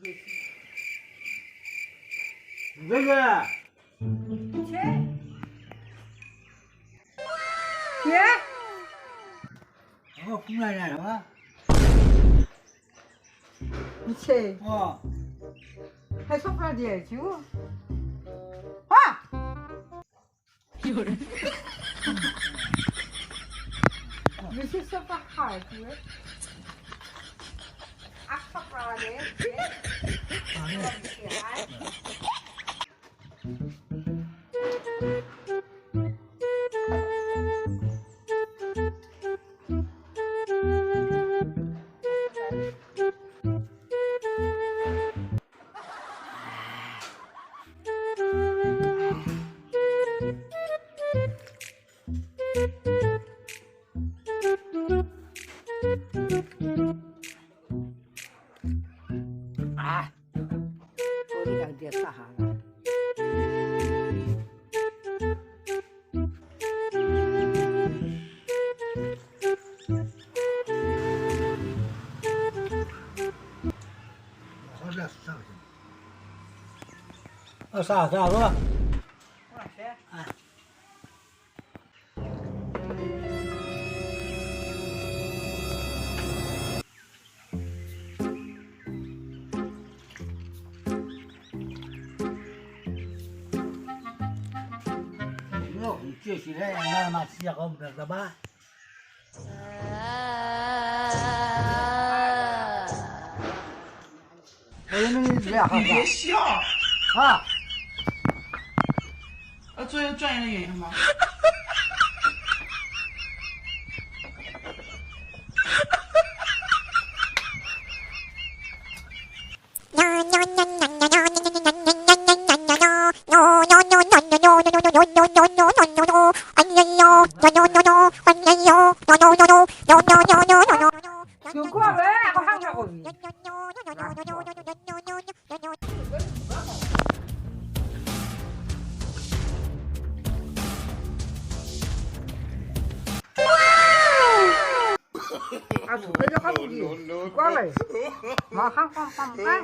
về về Kia cũng này này đó 미체 해석해야 돼 지금 아! 미치 써봐 하지 아빠가 돼 아, 머리가 됐다 하나. sao sao đó nó chưa chỉ đấy mà chỉ không được là ba你别笑，啊做一个专业的演员吧。누구 왜 하고 하냐고. 아주 뾰족하지. 꽈래. 막 한판판판.